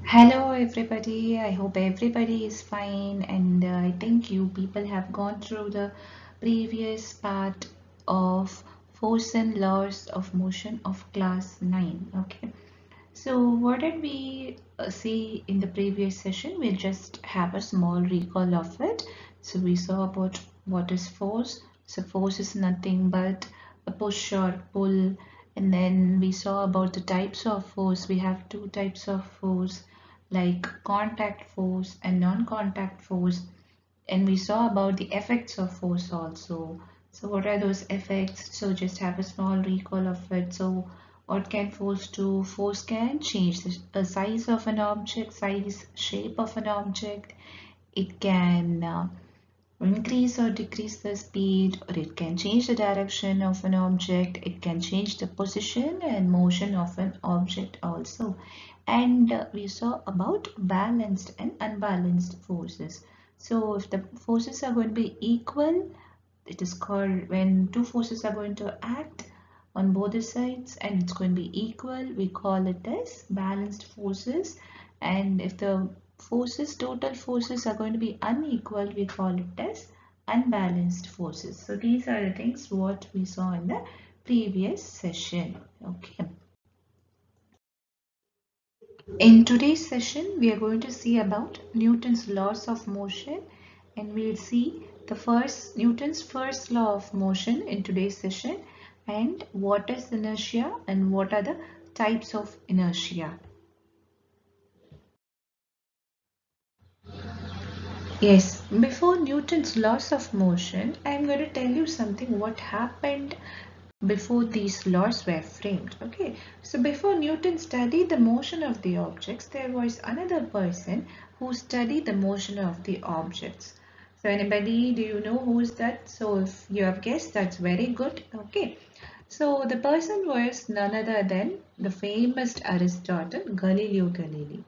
Hello everybody, I hope everybody is fine and I think you people have gone through the previous part of force and laws of motion of class 9. Okay, so what did we see in the previous session? We'll just have a small recall of it. So we saw about what is force. So force is nothing but a push or pull, and then we saw about the types of force. We have two types of force, like contact force and non-contact force, and we saw about the effects of force also. So what are those effects? So just have a small recall of it. So what can force do? Force can change the size of an object, size, shape of an object. It can increase or decrease the speed, or it can change the direction of an object. It can change the position and motion of an object also. And we saw about balanced and unbalanced forces. So if the forces are going to be equal, it is called, when two forces are going to act on both the sides and it's going to be equal, we call it as balanced forces. And if the total forces are going to be unequal, we call it as unbalanced forces. So these are the things what we saw in the previous session. Okay. In today's session, we are going to see about Newton's laws of motion, and we'll see Newton's first law of motion in today's session, and what is inertia and what are the types of inertia. Yes, before Newton's laws of motion, I'm going to tell you something what happened before these laws were framed. Okay, so before Newton studied the motion of the objects, there was another person who studied the motion of the objects. So anybody, do you know who is that? So if you have guessed, that's very good. Okay, so the person was none other than the famous Aristotle, Galileo Galilei.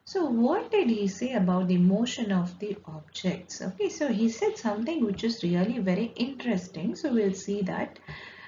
So what did he say about the motion of the objects? Okay, so he said something which is really very interesting. So we'll see that.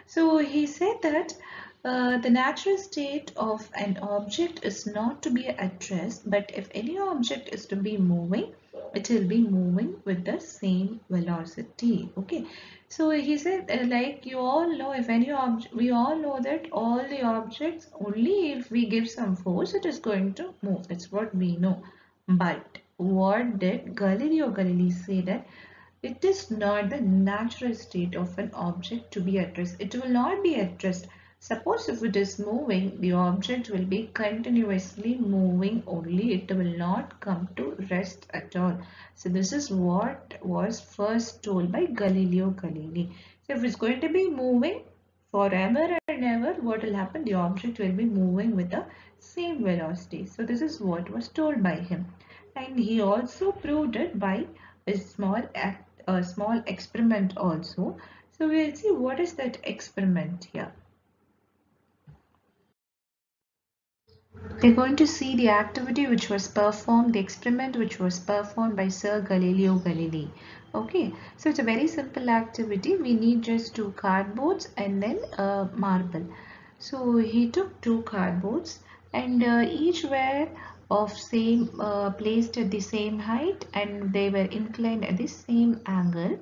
So he said that the natural state of an object is not to be at rest, but if any object is to be moving, it will be moving with the same velocity. Okay. So he said, like you all know, if any object, we all know that all the objects, only if we give some force, it is going to move. That's what we know. But what did Galileo Galilei say that it is not the natural state of an object to be at rest. It will not be at rest. Suppose if it is moving, the object will be continuously moving only. It will not come to rest at all. So this is what was first told by Galileo Galilei. So if it's going to be moving forever and ever, what will happen? The object will be moving with the same velocity. So this is what was told by him. And he also proved it by a small experiment also. So we'll see what is that experiment here. We're going to see the activity which was performed, the experiment which was performed by Sir Galileo Galilei. Okay, so it's a very simple activity. We need just two cardboards and then a marble. So he took two cardboards and each were of same placed at the same height and they were inclined at the same angle.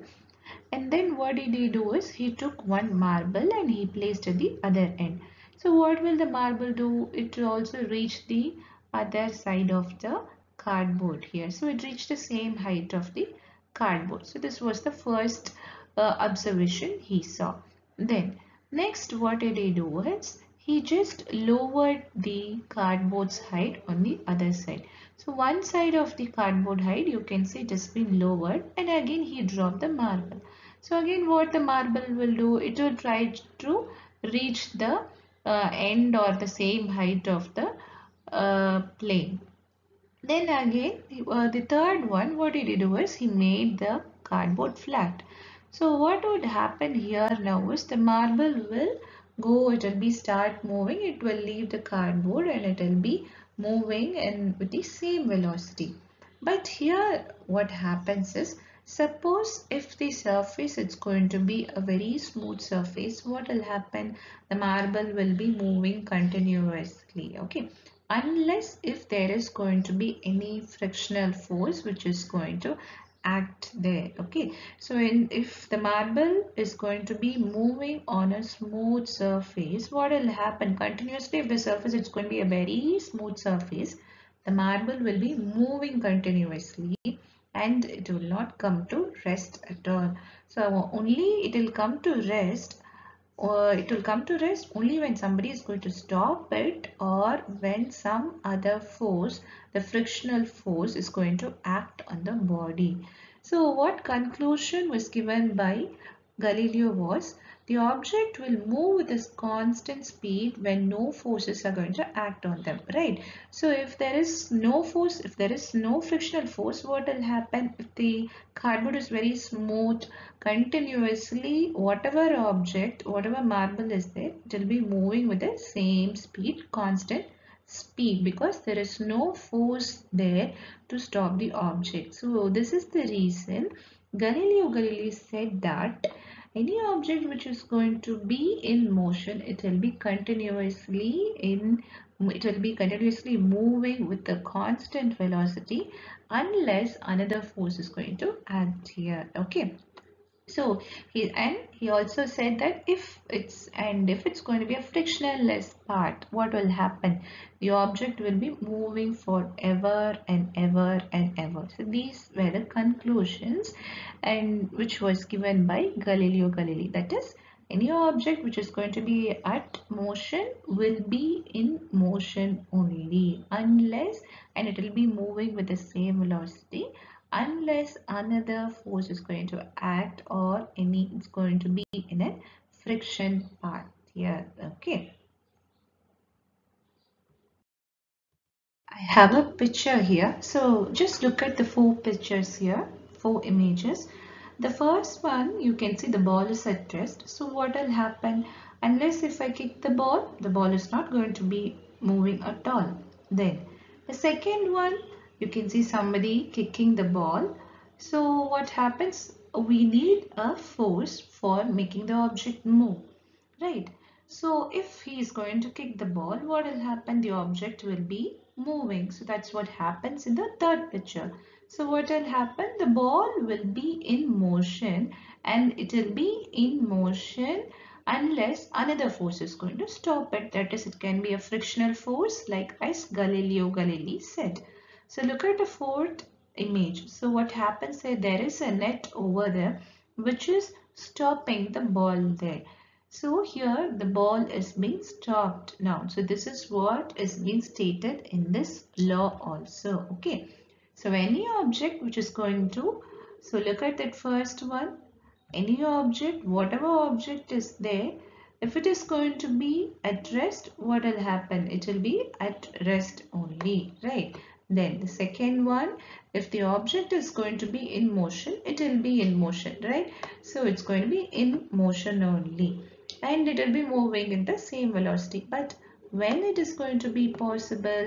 And then what did he do is he took one marble and he placed at the other end. So what will the marble do? It will also reach the other side of the cardboard here. So it reached the same height of the cardboard. So this was the first observation he saw. Then next what did he do is he just lowered the cardboard's height on the other side. So one side of the cardboard height you can see it has been lowered and again he dropped the marble. So again what the marble will do, it will try to reach the end or the same height of the plane. Then again the third one, what did he do is he made the cardboard flat. So what would happen here now is the marble will go, it will be start moving, it will leave the cardboard and it will be moving and with the same velocity. But here what happens is, suppose if the surface it's going to be a very smooth surface, what will happen? The marble will be moving continuously. Okay. unless if there is going to be any frictional force which is going to act there. Okay, so if the marble is going to be moving on a smooth surface, what will happen continuously? If the surface is going to be a very smooth surface, the marble will be moving continuously and it will not come to rest at all. So only it will come to rest, or it will come to rest only when somebody is going to stop it, or when some other force, the frictional force, is going to act on the body. So what conclusion was given by Galileo was the object will move with a constant speed when no forces are going to act on them, right? So if there is no force, if there is no frictional force, what will happen? If the cardboard is very smooth, continuously whatever object, whatever marble is there, it will be moving with the same speed, constant speed, because there is no force there to stop the object. So this is the reason Galileo Galilei said that any object which is going to be in motion, it will be continuously moving with a constant velocity unless another force is going to act here. Okay, so he also said that if it's going to be a frictionless part, what will happen? The object will be moving forever and ever and ever. So these were the conclusions, and which was given by Galileo Galilei. That is, any object which is going to be at motion will be in motion only unless, and it will be moving with the same velocity unless another force is going to act, or any it's going to be in a friction part here. Okay, I have a picture here, so just look at the four pictures here, four images. The first one, you can see the ball is at rest. So what will happen? Unless if I kick the ball is not going to be moving at all. Then the second one, you can see somebody kicking the ball. So what happens? We need a force for making the object move, right? So if he is going to kick the ball, what will happen? The object will be moving. So that's what happens in the third picture. So what will happen? The ball will be in motion, and it will be in motion unless another force is going to stop it. That is, it can be a frictional force, like as Galileo Galilei said. So look at the fourth image. So what happens is there is a net over there which is stopping the ball there. So here the ball is being stopped now. So this is what is being stated in this law also. Okay. So any object which is going to, so look at that first one. Any object, whatever object is there, if it is going to be at rest, what will happen? It will be at rest only, right? Then the second one, if the object is going to be in motion, it will be in motion, right? So it's going to be in motion only, and it will be moving in the same velocity. But when it is going to be possible,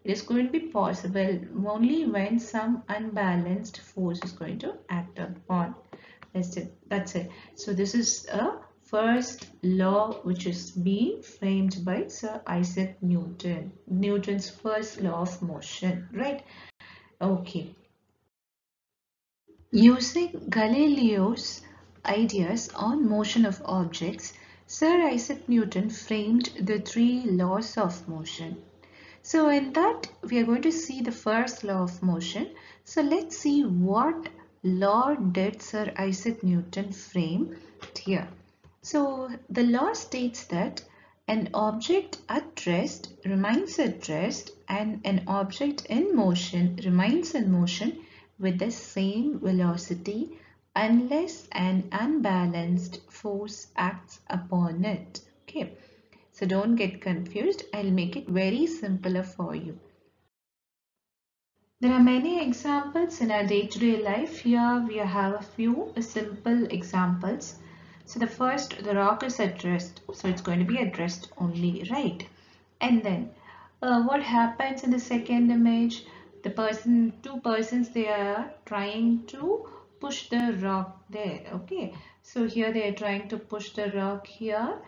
it is going to be possible only when some unbalanced force is going to act upon. That's it. That's it. So this is a first law which is being framed by Sir Isaac Newton. Newton's first law of motion, right? Okay. Using Galileo's ideas on motion of objects, Sir Isaac Newton framed the three laws of motion. So in that, we are going to see the first law of motion. So let's see what law did Sir Isaac Newton frame here. So the law states that an object at rest remains at rest, and an object in motion remains in motion with the same velocity unless an unbalanced force acts upon it. Okay. So don't get confused. I'll make it very simpler for you. There are many examples in our day-to-day life. Here we have a few simple examples. So the first, the rock is at rest. So it's going to be at rest only, right? And then what happens in the second image? Two persons, they are trying to push the rock there. Okay. So here they are trying to push the rock here.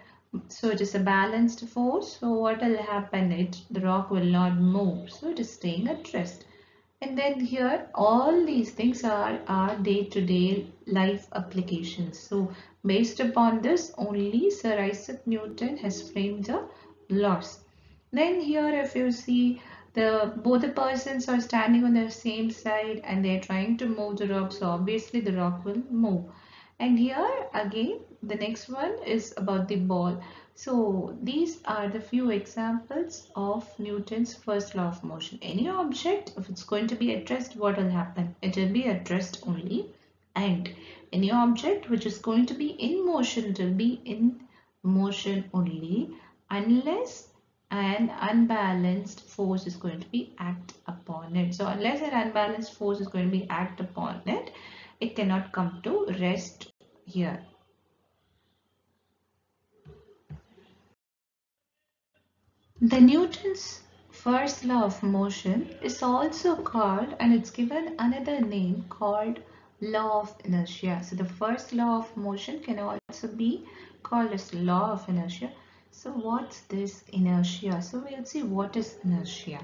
So it is a balanced force. So what will happen? The rock will not move. So it is staying at rest. And then here, all these things are our day-to-day life applications. So based upon this, only Sir Isaac Newton has framed the laws. Then here, if you see, both the persons are standing on the same side and they're trying to move the rock. So obviously the rock will move. And here again, the next one is about the ball. So these are the few examples of Newton's first law of motion. Any object, if it's going to be at rest, what will happen? It will be at rest only. And any object which is going to be in motion, it will be in motion only unless an unbalanced force is going to be act upon it. So unless an unbalanced force is going to be act upon it, it cannot come to rest here. The Newton's first law of motion is also called, and it's given another name called law of inertia. So the first law of motion can also be called as law of inertia. So what's this inertia? So we'll see what is inertia.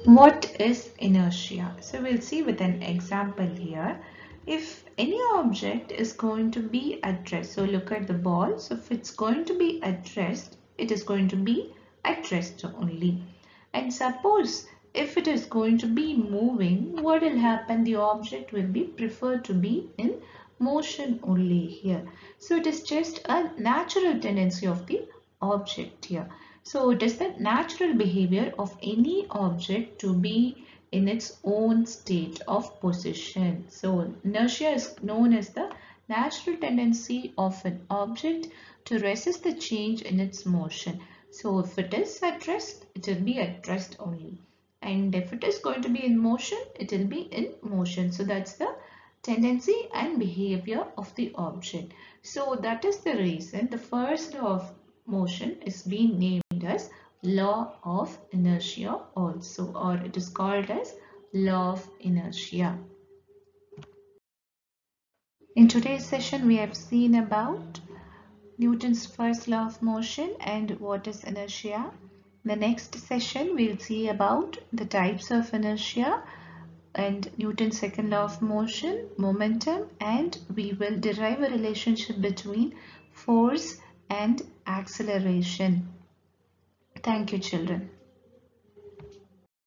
What is inertia? So we'll see with an example here. If any object is going to be at rest, so look at the ball. So if it's going to be at rest, it is going to be at rest only. And suppose if it is going to be moving, what will happen? The object will be preferred to be in motion only here. So it is just a natural tendency of the object here. So it is the natural behavior of any object to be in its own state of position. So inertia is known as the natural tendency of an object to resist the change in its motion. So if it is at rest, it will be at rest only. And if it is going to be in motion, it will be in motion. So that's the tendency and behavior of the object. So that is the reason the first law of motion is being named as law of inertia also, or it is called as law of inertia. In today's session, we have seen about Newton's first law of motion and what is inertia. In the next session, we'll see about the types of inertia and Newton's second law of motion, momentum, and we will derive a relationship between force and acceleration. Thank you, children.